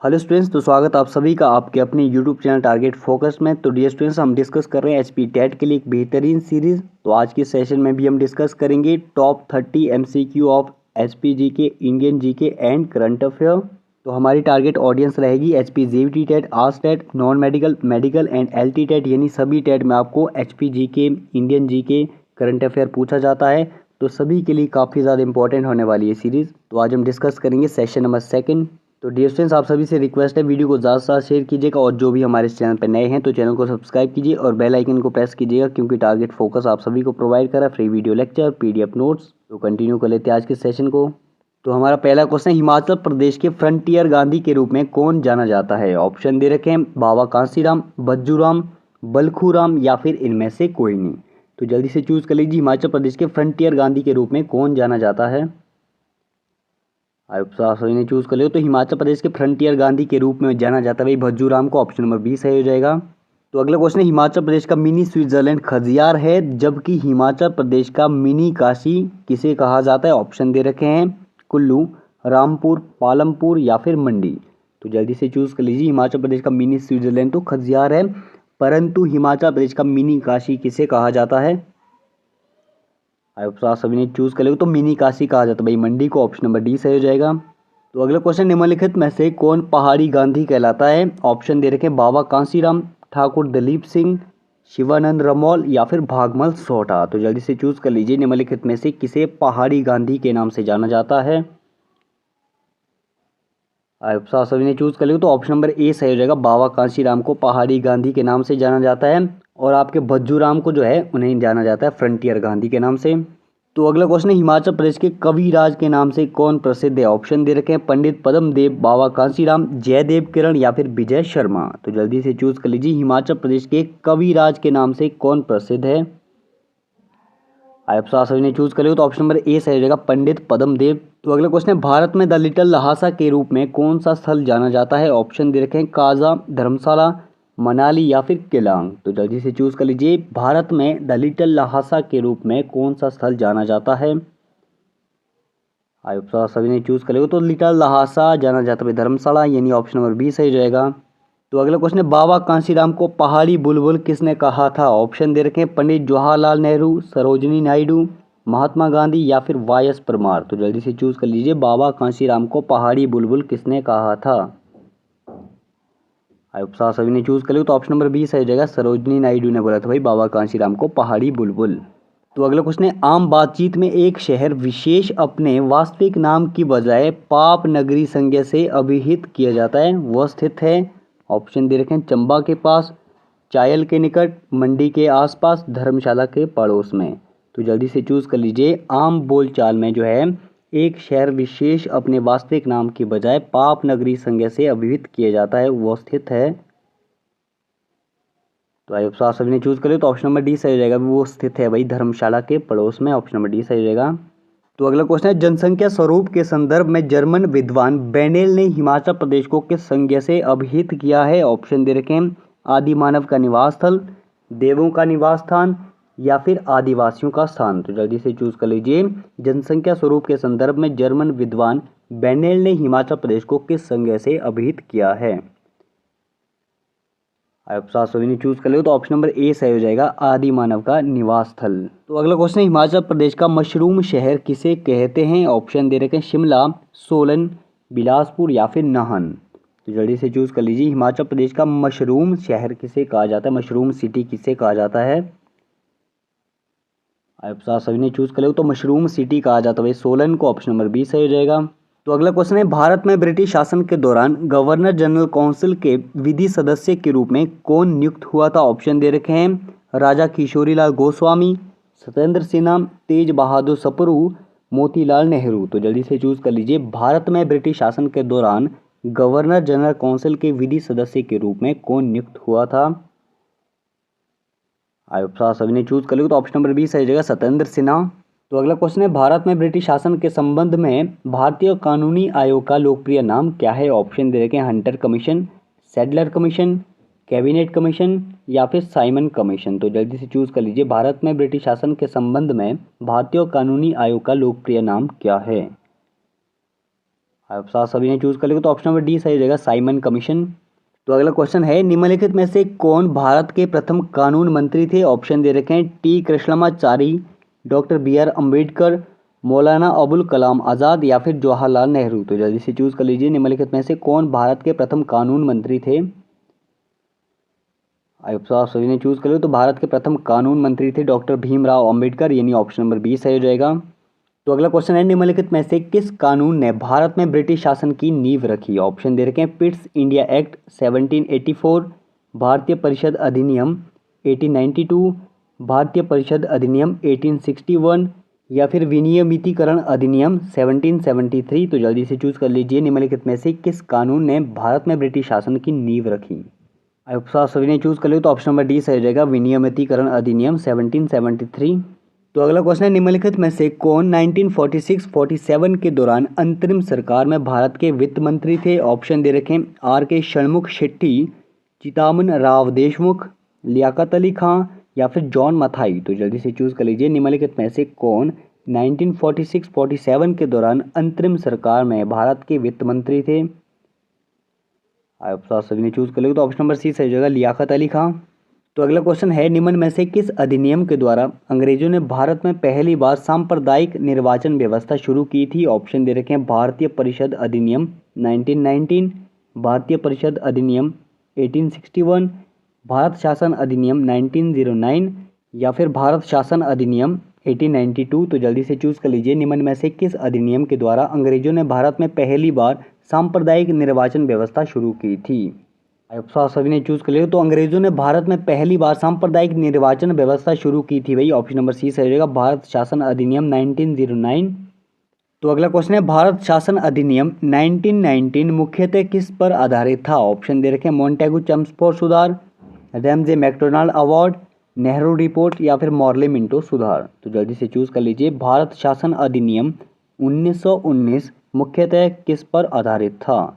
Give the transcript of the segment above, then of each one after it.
Hello students, तो स्वागत आप सभी का आपके अपने यूट्यूब चैनल टारगेट फोकस में। तो डियर स्टूडेंट्स, हम डिस्कस कर रहे हैं एचपी टेट के लिए एक बेहतरीन सीरीज। तो आज के सेशन में भी हम डिस्कस करेंगे top 30 MCQ of HP GK, Indian GK and current affair. तो हमारी टारगेट ऑडियंस रहेगी HP JET TET, arts TET, non medical, medical and LT TET, यानी सभी टेट में आपको HP GK, Indian GK, current affair पूछा जाता है। तो सभी के लिए काफ़ी ज़्यादा इंपॉर्टेंट होने वाली है सीरीज़। तो आज हम डिस्कस करेंगे सेशन नंबर 2। तो डियर स्टूडेंट्स, आप सभी से रिक्वेस्ट है वीडियो को ज़्यादा से ज़्यादा शेयर कीजिएगा, और जो भी हमारे इस चैनल पर नए हैं तो चैनल को सब्सक्राइब कीजिए और बेल आइकन को प्रेस कीजिएगा, क्योंकि टारगेट फोकस आप सभी को प्रोवाइड करा free video lecture, PDF notes. तो कंटिन्यू कर लेते हैं आज के सेशन को। तो हमारा पहला क्वेश्चन, हिमाचल प्रदेश के फ्रंटियर गांधी के रूप में कौन जाना जाता है? ऑप्शन दे रखे हैं बाबा कांसीराम, बज्जूराम, बलखूराम या फिर इनमें से कोई नहीं। तो जल्दी से चूज कर लीजिए, हिमाचल प्रदेश के फ्रंटियर गांधी के रूप में कौन जाना जाता है? आप सही ने चूज कर लियो। तो हिमाचल प्रदेश के फ्रंटियर गांधी के रूप में जाना जाता है भाई भज्जूराम को। ऑप्शन नंबर 20 सही हो जाएगा। तो अगला क्वेश्चन है, हिमाचल प्रदेश का मिनी स्विट्जरलैंड खजियार है, जबकि हिमाचल प्रदेश का मिनी काशी किसे कहा जाता है? ऑप्शन दे रखे हैं कुल्लू, रामपुर, पालमपुर या फिर मंडी। तो जल्दी से चूज कर लीजिए, हिमाचल प्रदेश का मिनी स्विट्जरलैंड तो खजियार है, परंतु हिमाचल प्रदेश का मिनी काशी किसे कहा जाता है? आप सभी ने चूज कर लिया। तो मिनी काशी कहा जाता है भाई मंडी को। ऑप्शन नंबर डी सही हो जाएगा। तो अगला क्वेश्चन, निम्नलिखित में से कौन पहाड़ी गांधी कहलाता है? ऑप्शन दे रखे हैं बाबा कांसीराम, ठाकुर दलीप सिंह, शिवानंद रमौल या फिर भागमल सोहटा। तो जल्दी से चूज कर लीजिए, निम्नलिखित में से किसे पहाड़ी गांधी के नाम से जाना जाता है? आप सभी ने चूज कर लिया। तो ऑप्शन नंबर ए सही हो जाएगा, बाबा कांसीराम को पहाड़ी गांधी के नाम से जाना जाता है, और आपके भज्जूराम को जो है उन्हें जाना जाता है फ्रंटियर गांधी के नाम से। तो अगला क्वेश्चन है, हिमाचल प्रदेश के कविराज के नाम से कौन प्रसिद्ध है? ऑप्शन दे रखे हैं पंडित पद्मदेव, बाबा कांसीराम, जयदेव किरण या फिर विजय शर्मा। तो जल्दी से चूज कर लीजिए, हिमाचल प्रदेश के कविराज के नाम से कौन प्रसिद्ध है? आप सभी ने चूज कर लिया। तो ऑप्शन नंबर ए सही हो जाएगा, पंडित पद्मदेव। तो अगला क्वेश्चन है, भारत में द लिटिल लहासा के रूप में कौन सा स्थल जाना जाता है? ऑप्शन दे रखे हैं काजा, धर्मशाला, मनाली या फिर केलांग। तो जल्दी से चूज कर लीजिए, भारत में द लिटिल लहासा के रूप में कौन सा स्थल जाना जाता है? आप सभी ने चूज कर लिया। तो लिटिल लहासा जाना जाता है धर्मशाला, यानी ऑप्शन नंबर बी सही हो जाएगा। तो अगला क्वेश्चन है, बाबा कांसीराम को पहाड़ी बुलबुल किसने कहा था? ऑप्शन दे रखे हैं पंडित जवाहरलाल नेहरू, सरोजिनी नायडू, महात्मा गांधी या फिर वाई एस परमार। तो जल्दी से चूज कर लीजिए, बाबा कांसीराम को पहाड़ी बुलबुल किसने कहा था? आप सभी ने चूज कर लिया। तो ऑप्शन नंबर बी सही हो जाएगा, सरोजिनी नायडू ने बोला था भाई बाबा कांसीराम को पहाड़ी बुलबुल। तो अगला क्वेश्चन है, आम बातचीत में एक शहर विशेष अपने वास्तविक नाम की बजाय पाप नगरी संज्ञा से अभिहित किया जाता है, वह स्थित है? ऑप्शन दे रखे हैं चंबा के पास, चायल के निकट, मंडी के आसपास, धर्मशाला के पड़ोस में। तो जल्दी से चूज कर लीजिए, आम बोलचाल में जो है एक शहर विशेष अपने वास्तविक नाम की बजाय पाप नगरी संज्ञा से अभिहित किया जाता है, वो स्थित है। तो आप सभी ने चूज कर लिया। तो ऑप्शन नंबर डी सही हो जाएगा, वो स्थित है भाई धर्मशाला के पड़ोस में। ऑप्शन नंबर डी सही हो जाएगा। तो अगला क्वेश्चन है, जनसंख्या स्वरूप के संदर्भ में जर्मन विद्वान बेनेल ने हिमाचल प्रदेश को किस संज्ञा से अभिहित किया है? ऑप्शन दे रखे हैं आदि मानव का निवास स्थल, देवों का निवास स्थान या फिर आदिवासियों का स्थान। तो जल्दी से चूज कर लीजिए, जनसंख्या स्वरूप के संदर्भ में जर्मन विद्वान बेनेल ने हिमाचल प्रदेश को किस संज्ञा से अभिहित किया है? आप सभी ने चूज कर लिया। तो ऑप्शन नंबर ए सही हो जाएगा, आदि मानव का निवास स्थल। तो अगला क्वेश्चन है, हिमाचल प्रदेश का मशरूम शहर किसे कहते हैं? ऑप्शन दे रखे हैं शिमला, सोलन, बिलासपुर या फिर नाहन। तो जल्दी से चूज कर लीजिए, हिमाचल प्रदेश का मशरूम शहर किसे कहा जाता है, मशरूम सिटी किसे कहा जाता है? आप सभी ने चूज कर लिया। तो मशरूम सिटी कहा जाता है भाई सोलन को। ऑप्शन नंबर बी सही हो जाएगा। तो अगला क्वेश्चन है, भारत में ब्रिटिश शासन के दौरान गवर्नर जनरल काउंसिल के विधि सदस्य के रूप में कौन नियुक्त हुआ था? ऑप्शन दे रखे हैं राजा किशोरीलाल गोस्वामी, सत्येंद्र सिन्हा, तेज बहादुर सप्रू, मोतीलाल नेहरू। तो जल्दी से चूज कर लीजिए, भारत में ब्रिटिश शासन के दौरान गवर्नर जनरल काउंसिल के विधि सदस्य के रूप में कौन नियुक्त हुआ था? आप सभी ने चूज कर लिया। तो ऑप्शन नंबर बी सही जगह सत्येंद्र सिन्हा। तो अगला क्वेश्चन है, भारत में ब्रिटिश शासन के संबंध में भारतीय कानूनी आयोग का लोकप्रिय नाम क्या है? ऑप्शन दे रखे हैं Hunter commission, Sadler commission, cabinet commission या फिर साइमन कमीशन। तो जल्दी से चूज कर लीजिए, भारत में ब्रिटिश शासन के संबंध में भारतीय कानूनी आयोग का लोकप्रिय नाम क्या है? आप साथ सभी ने चूज कर लिया, तो ऑप्शन नंबर डी सही हो जाएगा, साइमन कमीशन। तो अगला क्वेश्चन है, निम्नलिखित में से कौन भारत के प्रथम कानून मंत्री थे? ऑप्शन दे रखे हैं, T Krishnamachari, doctor B R Ambedkar, Maulana Abul Kalam Azad या फिर जवाहरलाल नेहरू। तो जल्दी से चूज कर लीजिए, निम्नलिखित में से कौन भारत के प्रथम कानून मंत्री थे? आप सभी ने चूज कर लिया, तो भारत के प्रथम कानून मंत्री थे डॉक्टर भीमराव अम्बेडकर, यानी ऑप्शन नंबर बी सही हो जाएगा। तो अगला क्वेश्चन है, निम्नलिखित में से किस कानून ने भारत में ब्रिटिश शासन की नींव रखी? ऑप्शन दे रखे हैं, पिट्स इंडिया एक्ट 1784, भारतीय परिषद अधिनियम 1892, भारतीय परिषद अधिनियम 1861 या फिर विनियमितीकरण अधिनियम 1773। तो जल्दी से चूज कर लीजिए, निम्नलिखित में से किस कानून ने भारत में ब्रिटिश शासन की नींव रखी? आप सभी ने चूज कर लिया, तो ऑप्शन नंबर डी सही हो जाएगा, विनियमितीकरण अधिनियम 1773। तो अगला क्वेश्चन है, निम्नलिखित में से कौन 1946-47 के दौरान अंतरिम सरकार में भारत के वित्त मंत्री थे? ऑप्शन दे रखें, आर के षणमुख शेट्टी, चितामन राव देशमुख, लियाकत अली खां या फिर जॉन मथाई। तो जल्दी से चूज कर लीजिए, निम्नलिखित में से कौन 1946-47 के दौरान अंतरिम सरकार में भारत के वित्त मंत्री थे? आप सभी ने चूज कर लिया, तो ऑप्शन नंबर सी सही हो जाएगा, लियाकत अली खां। तो अगला क्वेश्चन है, निम्न में से किस अधिनियम के द्वारा अंग्रेजों ने भारत में पहली बार सांप्रदायिक निर्वाचन व्यवस्था शुरू की थी? ऑप्शन दे रखे हैं, भारतीय परिषद अधिनियम 1919, भारतीय परिषद अधिनियम 1861, भारत शासन अधिनियम 1909 या फिर भारत शासन अधिनियम 1892। तो जल्दी से चूज कर लीजिए, निम्न में से किस अधिनियम के द्वारा अंग्रेजों ने भारत में पहली बार सांप्रदायिक निर्वाचन व्यवस्था शुरू की थी? आप सभी ने चूज कर लिया, तो अंग्रेजों ने भारत में पहली बार सांप्रदायिक निर्वाचन व्यवस्था शुरू की थी भाई, ऑप्शन नंबर सी सही रहेगा, भारत शासन अधिनियम 1909। तो अगला क्वेश्चन है, भारत शासन अधिनियम 1919 मुख्यतः किस पर आधारित था? ऑप्शन दे रखे हैं, मोंटेगू चम्सफोर्ड सुधार, Ramsay MacDonald award, Nehru report या फिर मॉर्ले मिंटो सुधार। तो जल्दी से चूज कर लीजिए, भारत शासन अधिनियम 1919 मुख्यतः किस पर आधारित था?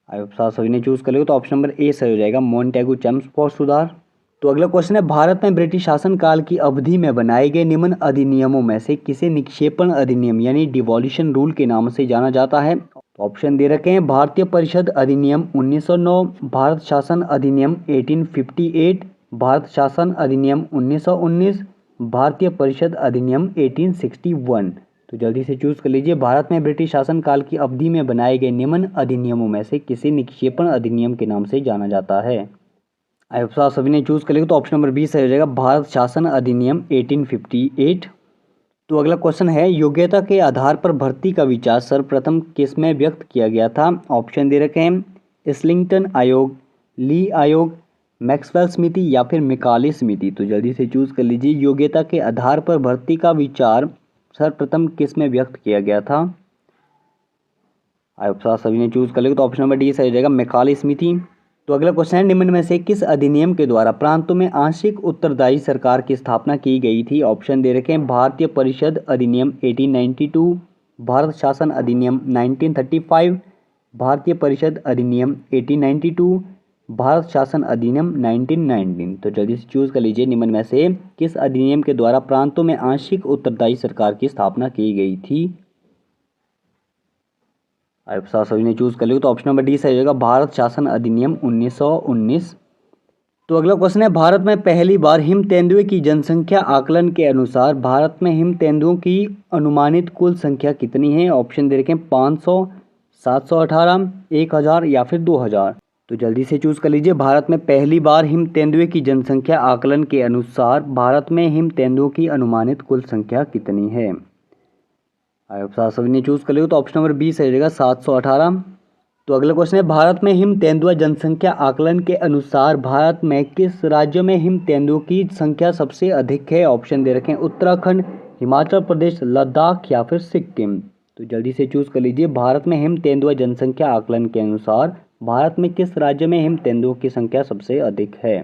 आप सभी ने चूज कर लिया, तो ऑप्शन नंबर ए सही हो जाएगा, मोंटेगू चम्सफोर्ड सुधार। तो अगला क्वेश्चन है, भारत में ब्रिटिश शासनकाल की अवधि में बनाए गए निम्न अधिनियमों में से किसे निक्षेपण अधिनियम यानी डिवॉल्यूशन रूल के नाम से जाना जाता है? ऑप्शन दे रखे हैं, भारतीय परिषद अधिनियम 1909, भारत शासन अधिनियम 1858, भारत शासन अधिनियम 1919, भारतीय परिषद अधिनियम 1861। तो जल्दी से चूज कर लीजिए, भारत में ब्रिटिश शासनकाल की अवधि में बनाए गए निम्न अधिनियमों में से किसे निक्षेपण अधिनियम के नाम से जाना जाता है? आप सभी ने चूज कर लिया, तो ऑप्शन नंबर बी सही हो जाएगा, भारत शासन अधिनियम 1858। तो अगला क्वेश्चन है, योग्यता के आधार पर भर्ती का विचार सर्वप्रथम किस में व्यक्त किया गया था? ऑप्शन दे रखे हैं, इस्लिंगटन आयोग, ली आयोग, मैक्सवेल समिति या फिर मैकाले समिति। तो जल्दी से चूज कर लीजिए, योग्यता के आधार पर भर्ती का विचार सर्वप्रथम किस में व्यक्त किया गया था? आप सभी ने चूज कर लिया, तो ऑप्शन नंबर डी सही रहेगा, मैकाले समिति। तो अगला क्वेश्चन है, निम्न में से किस अधिनियम के द्वारा प्रांतों में आंशिक उत्तरदायी सरकार की स्थापना की गई थी? ऑप्शन दे रखे हैं, भारतीय परिषद अधिनियम 1892, भारत शासन अधिनियम 1935, भारतीय परिषद अधिनियम 1892, भारत शासन अधिनियम 1919। तो जल्दी से चूज कर लीजिए, निम्न में से किस अधिनियम के द्वारा प्रांतों में आंशिक उत्तरदायी सरकार की स्थापना की गई थी? आप सभी ने चूज कर लिया, तो ऑप्शन नंबर डी सही होगा, भारत शासन अधिनियम 1919। तो अगला क्वेश्चन है, भारत में पहली बार हिम तेंदुए की जनसंख्या आकलन के अनुसार भारत में हिम तेंदुओं की अनुमानित कुल संख्या कितनी है? ऑप्शन दे रखे हैं, 500, 718, 1000 या फिर 2000। तो जल्दी से चूज कर लीजिए, भारत में पहली बार हिम तेंदुए की जनसंख्या आकलन के अनुसार भारत में हिम तेंदुओं की अनुमानित कुल संख्या कितनी है? आप सभी ने चूज कर लिया, तो ऑप्शन नंबर बी सही रहेगा, 718। तो अगला क्वेश्चन है, भारत में हिम तेंदुआ जनसंख्या आकलन के अनुसार भारत में किस राज्य में हिम तेंदुओं की संख्या सबसे अधिक है? ऑप्शन दे रखे हैं, उत्तराखंड, हिमाचल प्रदेश, लद्दाख या फिर सिक्किम। तो जल्दी से चूज कर लीजिए, भारत में हिम तेंदुआ जनसंख्या आकलन के अनुसार भारत में किस राज्य में हिम तेंदुओं की संख्या सबसे अधिक है?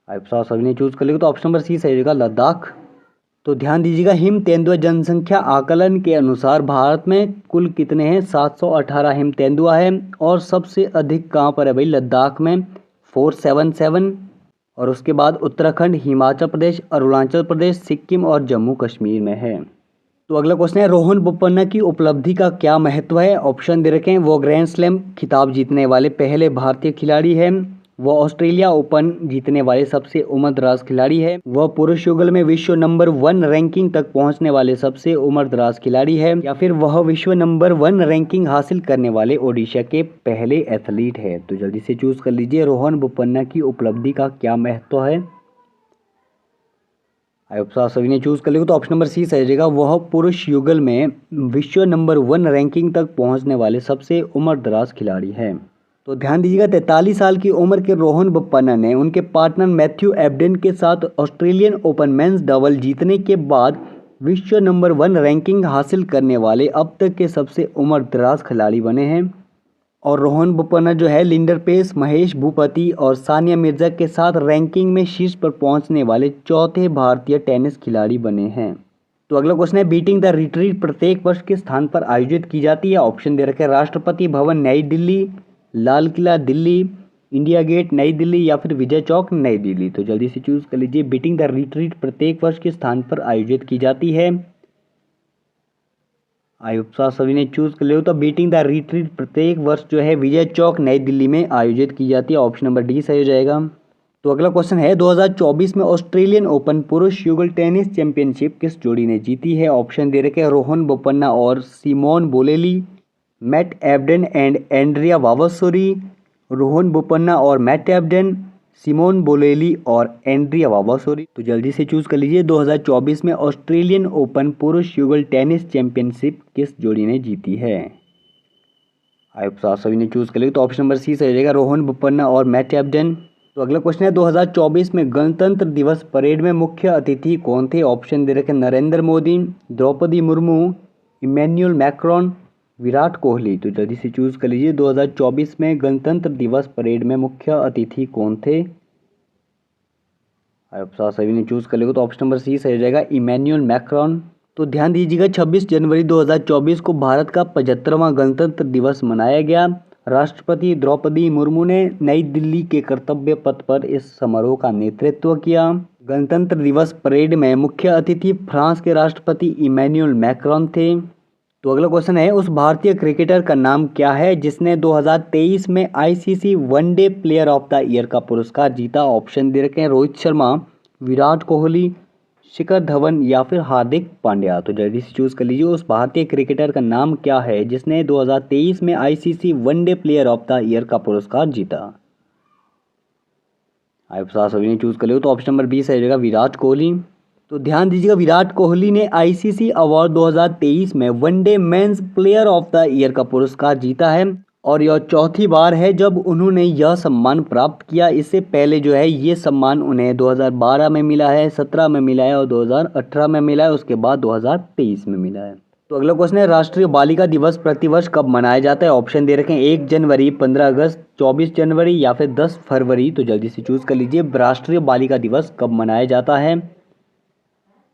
आप सभी ने चूज कर लिया, तो ऑप्शन नंबर सी सही रहेगा, लद्दाख। तो ध्यान दीजिएगा, हिम तेंदुआ जनसंख्या आकलन के अनुसार भारत में कुल कितने हैं? 718 हिम तेंदुआ है, और सबसे अधिक कहाँ पर है भाई? लद्दाख में 477, और उसके बाद उत्तराखंड, हिमाचल प्रदेश, अरुणाचल प्रदेश, सिक्किम और जम्मू कश्मीर में है। तो अगला क्वेश्चन है, रोहन बोपन्ना की उपलब्धि का क्या महत्व है? ऑप्शन दे रखे हैं। वो ग्रैंड स्लैम खिताब जीतने वाले पहले भारतीय खिलाड़ी हैं। वो ऑस्ट्रेलिया ओपन जीतने वाले सबसे उम्रदराज खिलाड़ी है। वह पुरुष युगल में विश्व नंबर 1 रैंकिंग तक पहुंचने वाले सबसे उम्रदराज खिलाड़ी है। या फिर वह विश्व नंबर 1 रैंकिंग हासिल करने वाले ओडिशा के पहले एथलीट है। तो जल्दी से चूज कर लीजिए, रोहन बोपन्ना की उपलब्धि का क्या महत्व है? आप सभी ने चूज कर लिया तो ऑप्शन नंबर सी सही रहेगा। वह पुरुष युगल में विश्व नंबर 1 रैंकिंग तक पहुंचने वाले सबसे उम्रदराज खिलाड़ी हैं। तो ध्यान दीजिएगा, 43 साल की उम्र के रोहन बोपन्ना ने उनके पार्टनर मैथ्यू एबडेन के साथ ऑस्ट्रेलियन ओपन मेंस डबल जीतने के बाद विश्व नंबर 1 रैंकिंग हासिल करने वाले अब तक के सबसे उम्रदराज खिलाड़ी बने हैं। और रोहन बोपन्ना जो है लिंडर पेस, महेश भूपति और सानिया मिर्जा के साथ रैंकिंग में शीर्ष पर पहुंचने वाले चौथे भारतीय टेनिस खिलाड़ी बने हैं। तो अगला क्वेश्चन है, बीटिंग द रिट्रीट प्रत्येक वर्ष किस स्थान पर आयोजित की जाती है? ऑप्शन दे रखे हैं। राष्ट्रपति भवन नई दिल्ली, लाल किला दिल्ली, इंडिया गेट नई दिल्ली या फिर विजय चौक नई दिल्ली। तो जल्दी से चूज कर लीजिए, बीटिंग द रिट्रीट प्रत्येक वर्ष किस स्थान पर आयोजित की जाती है? आयुप्सा सभी ने चूज कर लिया। तो बीटिंग द रिट्रीट प्रत्येक वर्ष जो है विजय चौक नई दिल्ली में आयोजित की जाती है। ऑप्शन नंबर डी सही हो जाएगा। तो अगला क्वेश्चन है, 2024 में ऑस्ट्रेलियन ओपन पुरुष युगल टेनिस चैंपियनशिप किस जोड़ी ने जीती है? ऑप्शन दे रखे हैं। रोहन बोपन्ना और Simone Bolelli, Matt Ebden and Andrea Vavassori, Rohan Bopanna और मैट एबडेन, सिमोन बोलेली और एंड्रिया वावासोरी। तो जल्दी से चूज कर लीजिए, 2024 में ऑस्ट्रेलियन ओपन पुरुष युगल टेनिस चैंपियनशिप किस जोड़ी ने जीती है? आप सभी ने चूज कर लिया। तो ऑप्शन नंबर सी सही रहेगा, रोहन बोपन्ना और मैट एबडेन। तो अगला क्वेश्चन है, 2024 में गणतंत्र दिवस परेड में मुख्य अतिथि कौन थे? ऑप्शन दे रखे नरेंद्र मोदी, द्रौपदी मुर्मू, इमैनुअल मैक्रोन, विराट कोहली। तो जल्दी से चूज कर लीजिए, 2024 में गणतंत्र दिवस परेड में मुख्य अतिथि कौन थे? आप सभी ने चूज कर लिया। तो ऑप्शन नंबर सी सही रहेगा, इमैनुअल मैक्रोन। तो ध्यान दीजिएगा, 26 जनवरी 2024 को भारत का 75वां गणतंत्र दिवस मनाया गया। राष्ट्रपति द्रौपदी मुर्मू ने नई दिल्ली के कर्तव्य पथ पर इस समारोह का नेतृत्व किया। गणतंत्र दिवस परेड में मुख्य अतिथि फ्रांस के राष्ट्रपति इमैनुअल मैक्रोन थे। तो अगला क्वेश्चन है, उस भारतीय क्रिकेटर का नाम क्या है जिसने 2023 में ICC one day player of the year का पुरस्कार जीता? ऑप्शन दे रखे हैं। रोहित शर्मा, विराट कोहली, शिखर धवन या फिर हार्दिक पांड्या। तो जल्दी से चूज कर लीजिए, उस भारतीय क्रिकेटर का नाम क्या है जिसने 2023 में ICC one day player of the year का पुरस्कार जीता? आप सभी ने चूज कर लिया। तो ऑप्शन नंबर बी सही रहेगा, विराट कोहली। तो ध्यान दीजिएगा, विराट कोहली ने आईसीसी अवार्ड 2023 में one day men's player of the year का पुरस्कार जीता है और यह चौथी बार है जब उन्होंने यह सम्मान प्राप्त किया। इससे पहले जो है ये सम्मान उन्हें 2012 में मिला है, 17 में मिला है और 2018 में मिला है, उसके बाद 2023 में मिला है। तो अगला क्वेश्चन है, राष्ट्रीय बालिका दिवस प्रतिवर्ष कब मनाया जाता है? ऑप्शन दे रखे हैं। 1 जनवरी, 15 अगस्त, 24 जनवरी या फिर 10 फरवरी। तो जल्दी से चूज कर लीजिए, राष्ट्रीय बालिका दिवस कब मनाया जाता है?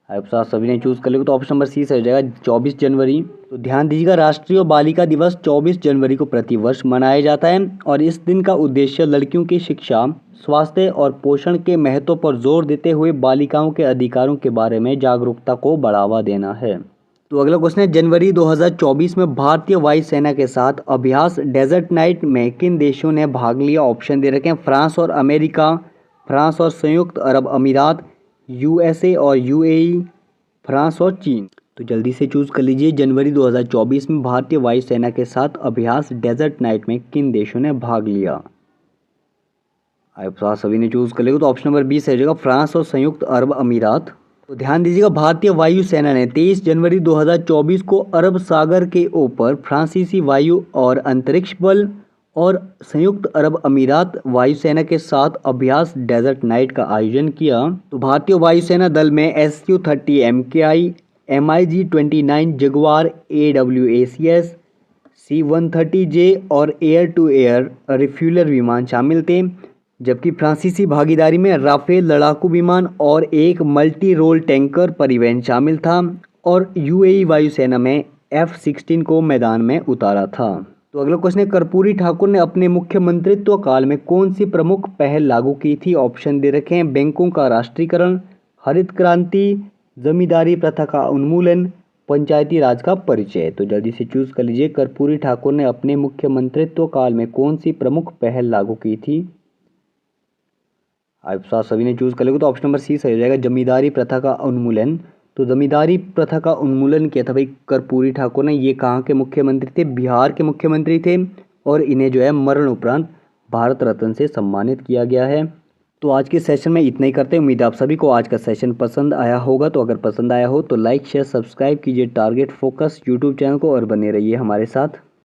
आप सभी ने चूज कर लिया। तो ऑप्शन नंबर सी सही हो जाएगा, 24 जनवरी। तो ध्यान दीजिएगा, राष्ट्रीय बालिका दिवस 24 जनवरी को प्रतिवर्ष मनाया जाता है और इस दिन का उद्देश्य लड़कियों की शिक्षा, स्वास्थ्य और पोषण के महत्व पर जोर देते हुए बालिकाओं के अधिकारों के बारे में जागरूकता को बढ़ावा देना है। तो अगला क्वेश्चन है, जनवरी 2024 में भारतीय वायुसेना के साथ अभ्यास डेजर्ट नाइट में किन देशों ने भाग लिया? ऑप्शन दे रखे हैं। फ्रांस और अमेरिका, फ्रांस और संयुक्त अरब अमीरात, यूएसए और यूएई, फ्रांस और चीन। तो जल्दी से चूज कर लीजिए, जनवरी 2024 में भारतीय वायुसेना के साथ अभ्यास डेजर्ट नाइट में किन देशों ने भाग लिया? आप सभी ने चूज कर लिया। तो ऑप्शन नंबर बी सही रहेगा, फ्रांस और संयुक्त अरब अमीरात। तो ध्यान दीजिएगा, भारतीय वायुसेना ने 23 जनवरी 2024 को अरब सागर के ऊपर फ्रांसीसी वायु और अंतरिक्ष बल और संयुक्त अरब अमीरात वायुसेना के साथ अभ्यास डेजर्ट नाइट का आयोजन किया। तो भारतीय वायुसेना दल में SU-30 MKI, MiG-29 Jaguar, AWACS, C-130J और एयर टू एयर रिफ्यूलर विमान शामिल थे, जबकि फ्रांसीसी भागीदारी में राफेल लड़ाकू विमान और एक मल्टी रोल टैंकर परिवहन शामिल था और यूएई वायुसेना में F-16 को मैदान में उतारा था। तो अगला क्वेश्चन है, कर्पूरी ठाकुर ने अपने मुख्यमंत्रित्व काल में कौन सी प्रमुख पहल लागू की थी? ऑप्शन दे रखे हैं। बैंकों का राष्ट्रीयकरण, हरित क्रांति, जमींदारी प्रथा का उन्मूलन, पंचायती राज का परिचय। तो जल्दी से चूज कर लीजिए। कर्पूरी ठाकुर ने अपने मुख्यमंत्रित्व काल में कौन सी प्रमुख पहल लागू की थी? आप सभी ने चूज कर लिया तो ऑप्शन नंबर सी सही हो जाएगा, जमींदारी प्रथा का उन्मूलन। तो जमींदारी प्रथा का उन्मूलन किया था भाई कर्पूरी ठाकुर ने। ये कहाँ के मुख्यमंत्री थे? बिहार के मुख्यमंत्री थे और इन्हें जो है मरण उपरांत भारत रत्न से सम्मानित किया गया है। तो आज के सेशन में इतना ही करते हैं। उम्मीद है आप सभी को आज का सेशन पसंद आया होगा। तो अगर पसंद आया हो तो लाइक शेयर सब्सक्राइब कीजिए टारगेट फोकस यूट्यूब चैनल को और बने रहिए हमारे साथ।